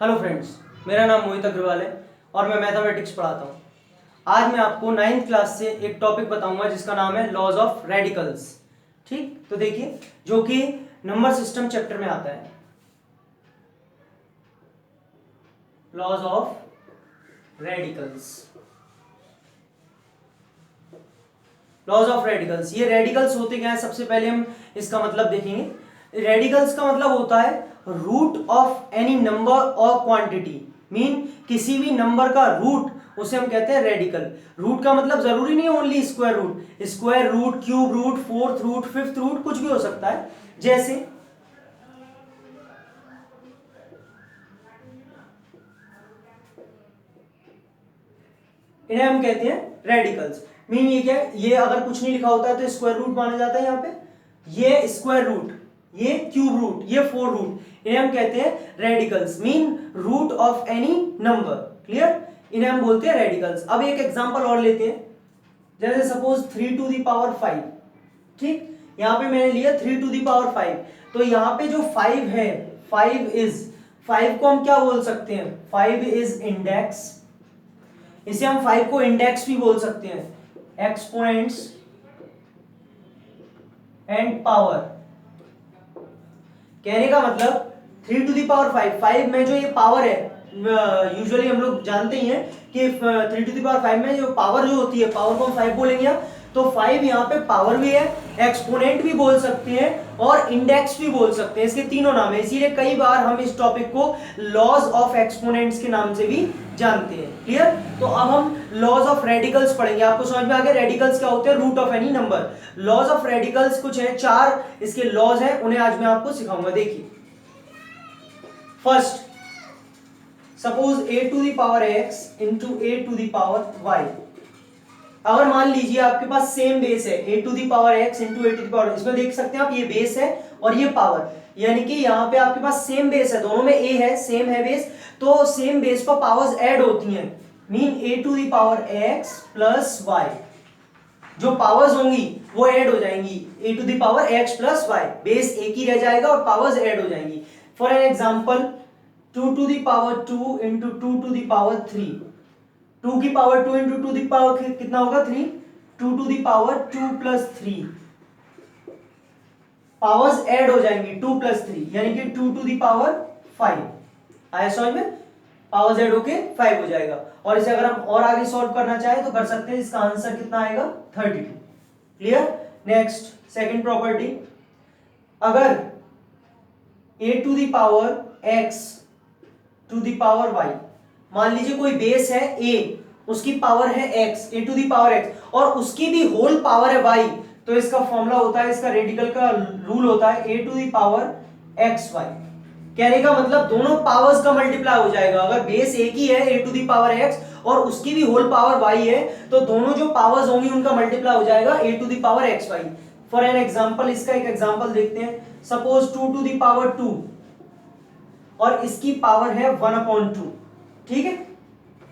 Hello friends, मेरा नाम मोहित अग्रवाल है और मैं मैथमेटिक्स पढ़ाता हूँ। आज मैं आपको 9th क्लास से एक टॉपिक बताऊंगा जिसका नाम है लॉज ऑफ रेडिकल्स। ठीक, तो देखिए, जो कि नंबर सिस्टम चैप्टर में आता है। Laws of radicals, laws of radicals, ये रेडिकल्स होते क्या है? सबसे पहले हम इसका मतलब देखेंगे। रेडिकल्स का मतलब होता है रूट ऑफ एनी नंबर और क्वांटिटी। मीन किसी भी नंबर का रूट, उसे हम कहते हैं रेडिकल। रूट का मतलब जरूरी नहीं है only square root, square root, cube root, fourth root, fifth root, कुछ भी हो सकता है। जैसे इन्हें हम कहते हैं रेडिकल्स। मीन ये क्या है? ये अगर कुछ नहीं लिखा होता है तो स्क्वायर रूट माना जाता है। यहाँ पे ये स्क्वायर रूट, ये क्यूब रूट, ये फोर रूट, इन्हें हम कहते हैं radicals. Mean root of any number. Clear? इन्हें हम बोलते हैं रेडिकल्स। अब एक एग्जांपल और लेते हैं। जैसे सपोज 3 टू द पावर 5। ठीक, यहां पे मैंने लिया 3 टू द पावर 5। तो यहां पे जो 5 है, 5 को हम क्या बोल सकते हैं? 5 इज इंडेक्स। इसे हम 5 को इंडेक्स भी बोल सकते हैं। एक्सपोनेंट्स एंड पावर, कहने का मतलब 3 टू दी पावर 5 में जो ये पावर है, यूजुअली हम लोग जानते ही हैं कि 3 टू दी पावर 5 में जो पावर जो होती है, पावर को हम 5 बोलेंगे। तो 5 यहाँ पे पावर भी है, एक्सपोनेंट भी बोल सकते हैं और इंडेक्स भी बोल सकते हैं। इसके तीनों नाम है, इसीलिए कई बार हम इस टॉपिक को लॉज ऑफ एक्सपोनेंट्स के नाम से भी जानते हैं। क्लियर? तो अब हम लॉज ऑफ रेडिकल्स पढ़ेंगे। आपको समझ में आ गया रेडिकल्स क्या होते हैं? Root of any number. Laws of radicals कुछ है, 4 इसके लॉज हैं, उन्हें आज मैं आपको सिखाऊंगा। देखिए, first, suppose a to the power x into a to the power y। अगर मान लीजिए आपके पास सेम बेस है, a to the power x into a to the power, इसमें देख सकते हैं आप, ये बेस है और ये पावर, यानी कि यहाँ पे आपके पास सेम बेस है, दोनों में a है, सेम है बेस, तो सेम बेस पर पावर्स ऐड होती हैं। Mean a to the power x plus y, जो पावर्स होंगी वो ऐड हो जाएंगी। a to the power x plus y, base एक ही रह जाएगा और पावर्स ऐड हो जाएंगी। For an example, 2 to the power 2 into 2 to the power 3। 2 की पावर 2 इंटू 2 द पावर कितना होगा? 3। 2 to the power 2 plus 3, powers add हो जाएंगी 2 प्लस 3, यानी कि 2 टू द पावर 5। आया समझ में? पावर्स ऐड होके 5 हो जाएगा। और इसे अगर हम और आगे सॉल्व करना चाहे तो कर सकते हैं। इसका आंसर कितना आएगा? 32। क्लियर? नेक्स्ट, सेकंड प्रॉपर्टी, अगर a to the power x to the power y, मान लीजिए कोई बेस है a, उसकी पावर है x, a to the power x, और उसकी भी होल पावर है y, तो इसका फॉर्मूला होता है, इसका रेडिकल का रूल होता है a to the power xy। कहने का मतलब दोनों पावर्स का मल्टीप्लाई हो जाएगा। अगर बेस एक ही है a to the power x और उसकी भी होल पावर y है, तो दोनों जो पावर्स होंगी उनका मल्टीप्लाई हो जाएगा a to the power xy। For an example, इसका एक एग्जांपल देखते हैं। सपोज 2 टू द पावर 2 और इसकी पावर है 1/2। ठीक है,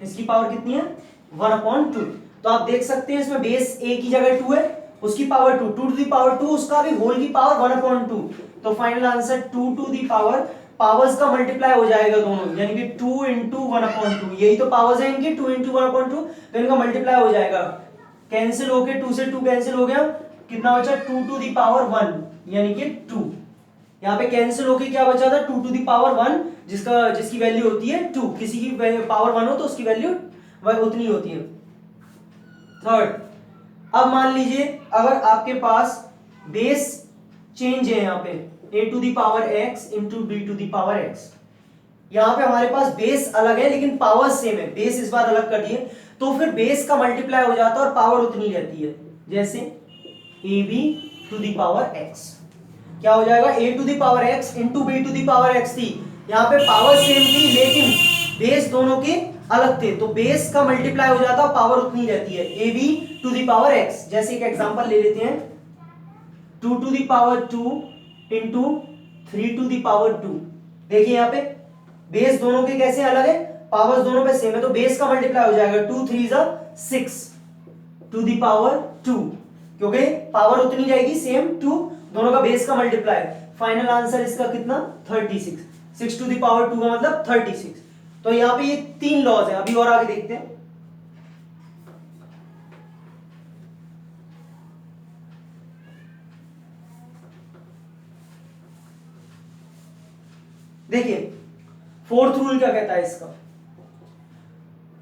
इसकी पावर कितनी है? 1/2। तो आप देख सकते हैं इसमें बेस a की जगह 2 है, उसकी पावर 2, 2 टू द पावर 2, उसका भी होल की पावर 1/2। तो final answer 2 to the power, powers का मल्टीप्लाई हो जाएगा दोनों, यानी कि 2 इंटू 1/2, यही तो पावर्स है इनकी, 2 इंटू 1/2, तो इनका मल्टीप्लाई हो जाएगा। कैंसिल होके 2 से 2 कैंसिल हो गया, कितना बचा? 2 टू द पावर 1, यानी कि 2। यहाँ पे कैंसिल होके क्या बचा था? 2 टू द पावर 1, जिसकी वैल्यू होती है 2। किसी की पावर 1 हो तो उसकी वैल्यू उतनी होती है। थर्ड, अब मान लीजिए अगर आपके पास बेस चेंज है, यहाँ पे a to the power x into b to the power x, यहाँ पे हमारे पास बेस अलग है लेकिन पावर सेम है, बेस इस बार अलग कर दिए, तो फिर बेस का मल्टीप्लाई हो जाता है और पावर उतनी रहती है। जैसे ab to the power x, क्या हो जाएगा? a to the power x into b to the power x थी, यहाँ पे पावर सेम थी लेकिन बेस दोनों के अलग थे, तो बेस का मल्टीप्लाई हो जाता है, पावर उतनी रहती है, ab to the power x। जैसे एक एग्जांपल ले लेते हैं, 2 to the power 2 into 3 to the power 2। देखिए यहाँ पे बेस दोनों के कैसे अलग है, पावर्स दोनों पे सेम है, तो बेस का मल्टीप्लाई हो जाएगा, 2 3 6 टू द पावर 2, क्योंकि पावर उतनी जाएगी सेम, 2, दोनों का बेस का मल्टीप्लाई। फाइनल आंसर इसका कितना? 36। 6 टू द पावर 2 का मतलब 36। तो यहाँ पे ये 3 लॉज हैं। अभी और आगे देखते हैं। देखिए फोर्थ रूल क्या कहता है इसका,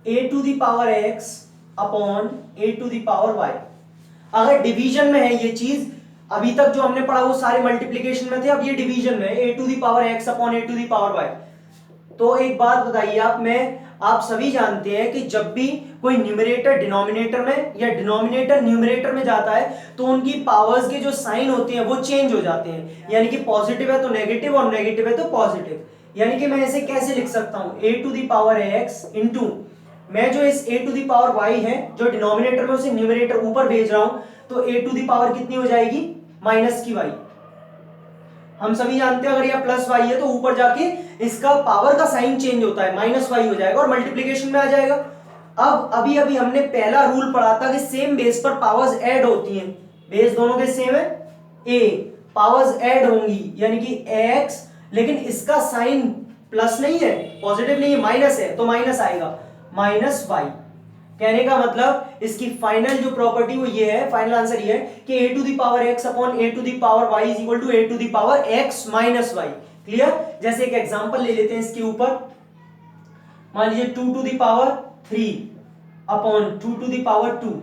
a to the power x upon a to the power y। अगर डिवीजन में है ये चीज, अभी तक जो हमने पढ़ा वो सारे मल्टीप्लिकेशन में थे, अब ये डिवीजन में a to the power x upon a to the power y। तो एक बात बताइए आप सभी जानते हैं कि जब भी कोई न्यूमरेटर डिनोमिनेटर में या डिनोमिनेटर न्यूमरेटर में जाता है तो उनकी पावर्स के जो साइन होते हैं वो चेंज हो जाते हैं। यानी कि पॉजिटिव है तो नेगेटिव और नेगेटिव है तो पॉजिटिव। यानी कि मैं इसे कैसे लिख सकता हूं, a to the power x into मैं जो इस a to the power y है जो डिनोमिनेटर में उसे न्यूमरेटर ऊपर भेज रहा हूं, तो a टू द पावर कितनी हो जाएगी, माइनस की y। हम सभी जानते हैं अगर यह प्लस y है तो ऊपर जाके इसका पावर का साइन चेंज होता है, माइनस y हो जाएगा और मल्टीप्लिकेशन में आ जाएगा। अब अभी हमने पहला रूल पढ़ा था कि सेम बेस पर पावर्स ऐड होती हैं। बेस दोनों के सेम है, a पावर्स ऐड होंगी यानी कि x, लेकिन इसका साइन प्लस नहीं है, पॉजिटिव नहीं है, माइनस है, तो माइनस आएगा, माइनस y। कहने का मतलब इसकी फाइनल जो प्रॉपर्टी वो ये है, फाइनल आंसर ये है कि a to the power x upon a to the power y is equal to a to the power x minus y। Clear. जैसे एक एग्जांपल ले लेते हैं इसके ऊपर, मान लीजिए 2 to the power 3 upon 2 to the power 2।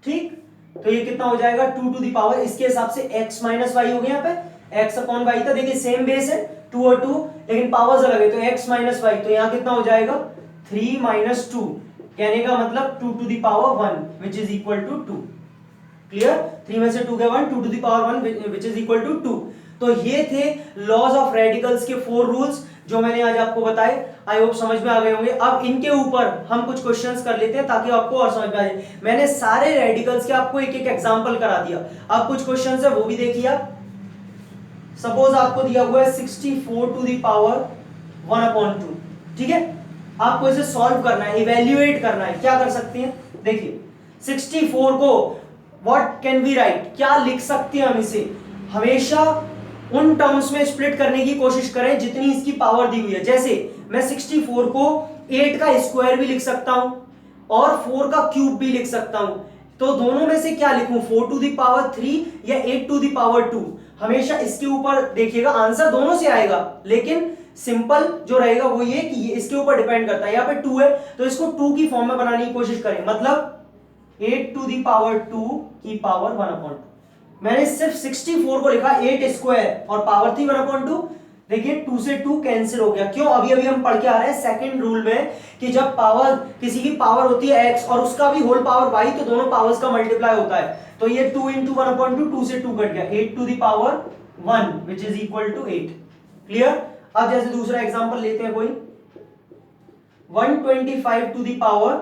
ठीक, तो ये कितना हो जाएगा, 2 टू द पावर, इसके हिसाब से x माइनस y हो गया। यहाँ पे x अपॉन y था, देखिए सेम बेस है 2 और 2 लेकिन पावर्स अलग है, तो x माइनस y, तो यहाँ कितना हो जाएगा 3 माइनस 2। कहने का मतलब 2 to the power 1 which is equal to 2। Clear, 3 में से 2 गया 1, 2 to the power 1 which is equal to 2। तो ये थे लॉज ऑफ रेडिकल्स के 4 रूल्स जो मैंने आज आपको बताए। आई होप समझ में आ गए होंगे। अब इनके ऊपर हम कुछ क्वेश्चंस कर लेते हैं ताकि आपको और समझ में आ जाए। मैंने सारे रेडिकल्स के आपको एक एक एग्जांपल करा दिया। अब कुछ क्वेश्चंस है वो भी देखिए आप। सपोज आपको दिया हुआ है 64 टू द पावर 1/2, ठीक है। आपको इसे सॉल्व करना है, इवेल्युएट करना है। क्या कर सकते हैं, देखिए 64 को व्हाट कैन वी राइट, क्या लिख सकते हैं हम इसे, हमेशा उन टर्म्स में स्प्लिट करने की कोशिश करें जितनी इसकी पावर दी हुई है। जैसे मैं 64 को 8 का स्क्वायर भी लिख सकता हूं और 4 का क्यूब भी लिख सकता हूं। तो दोनों में से क्या लिखूं, 4 टू द पावर 3 या 8 टू द पावर 2। हमेशा इसके ऊपर देखिएगा, आंसर दोनों से आएगा लेकिन सिंपल जो रहेगा वो ये कि ये इसके ऊपर डिपेंड करता है। यहाँ पे 2 है तो इसको 2 की फॉर्म में बनाने की कोशिश करें, मतलब 8 टू द पावर 2 की पावर 1/2। मैंने सिर्फ 64 को लिखा 8 स्क्वायर और पावर थी 1/2। देखिए 2 से 2 कैंसिल हो गया। क्यों, अभी हम पढ़ के आ रहे हैं सेकंड रूल में कि जब पावर किसी की पावर होती है x और उसका भी होल पावर y तो दोनों पावर्स का मल्टीप्लाई होता है। तो ये 2 इंटू 1/2, 2 से 2 कट गया, 8 to the power 1 which is equal to 8। Clear. अब जैसे दूसरा एग्जांपल लेते हैं कोई 125 टू द पावर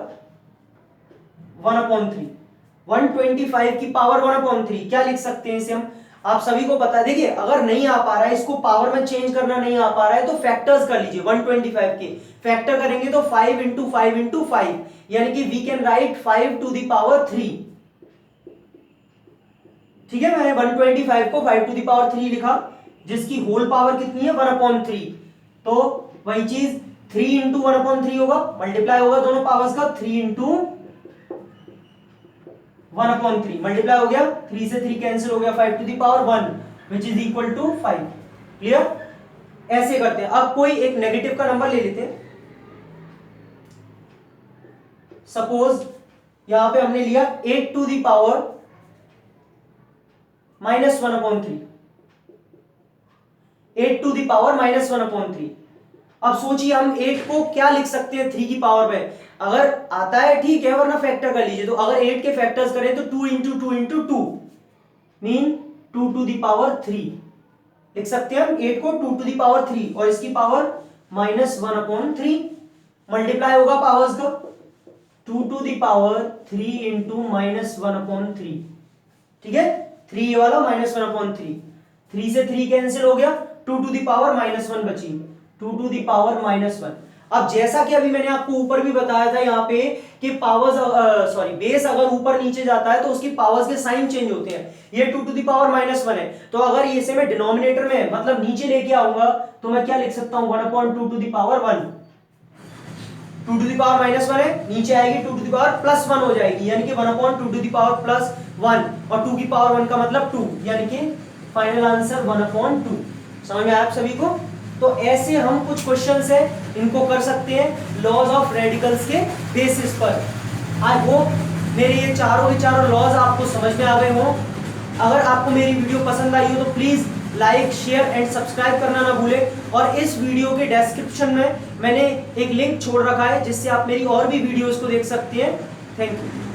1/3। 125 की पावर 1/3 क्या लिख सकते हैं इसे हम, आप सभी को पता है। देखिए अगर नहीं आ पा रहा है, इसको पावर में चेंज करना नहीं आ पा रहा है तो फैक्टर्स कर लीजिए। 125 के फैक्टर करेंगे तो 5 इंटू 5 इंटू 5, यानी कि we can write 5 to the power 3। ठीक है, मैंने 125 को 5 टू द पावर 3 लिखा जिसकी होल पावर कितनी है 1/3। तो वही चीज 3 इंटू 1/3 होगा, मल्टीप्लाई होगा दोनों पावर्स का, 3 इंटू 1/3 मल्टीप्लाई हो गया, 3 से 3 कैंसिल हो गया, 5 to the power 1 which is equal to 5। Clear. ऐसे करते हैं। अब कोई एक नेगेटिव का नंबर ले लेते हैं। सपोज यहां पे हमने लिया 8 to the power -1/3, 8 to the power -1/3। अब सोचिए हम 8 को क्या लिख सकते हैं 3 की पावर में, अगर आता है ठीक है वरना फैक्टर कर लीजिए। तो अगर 8 के फैक्टर्स करें तो 2 into 2 into 2 mean 2 to the power 3 लिख सकते हैं हम 8 को 2 टू द पावर 3 और इसकी पावर -1/3 मल्टीप्लाई होगा पावर्स का, 2 टू द पावर 3 इंटू -1/3। ठीक है, 3 वाला -1/3, 3 से 3 कैंसिल हो गया, 2 टू द पावर -1 बची, 2 टू द पावर -1। अब जैसा कि अभी मैंने आपको ऊपर भी बताया था यहाँ पे कि पावर्स बेस अगर ऊपर नीचे जाता है तो उसकी पावर्स के साइन चेंज होते हैं। ये 2 टू द पावर -1 है, तो अगर इसे मैं डिनोमिनेटर में मतलब नीचे लेके आऊंगा तो मैं क्या लिख सकता हूं 1/2 to the power 1। 2 to the power -1 है, नीचे आएगी 2 टू द पावर +1 हो जाएगी, यानी कि 1/2 टू द पावर +1, और 2 की पावर 1 का मतलब 2, यानी कि फाइनल आंसर 1/2। समझ में आया आप सभी को? तो ऐसे हम कुछ क्वेश्चंस है इनको कर सकते हैं लॉज ऑफ रेडिकल्स के बेसिस पर। आई होप मेरे ये चारों के चारों लॉज आपको समझ में आ गए हों। अगर आपको मेरी वीडियो पसंद आई हो तो please like, share and subscribe करना ना भूलें, और इस वीडियो के डिस्क्रिप्शन में मैंने एक लिंक छोड़ रखा है जिससे आप मेरी और भी वीडियोस को देख सकते हैं। Thank you.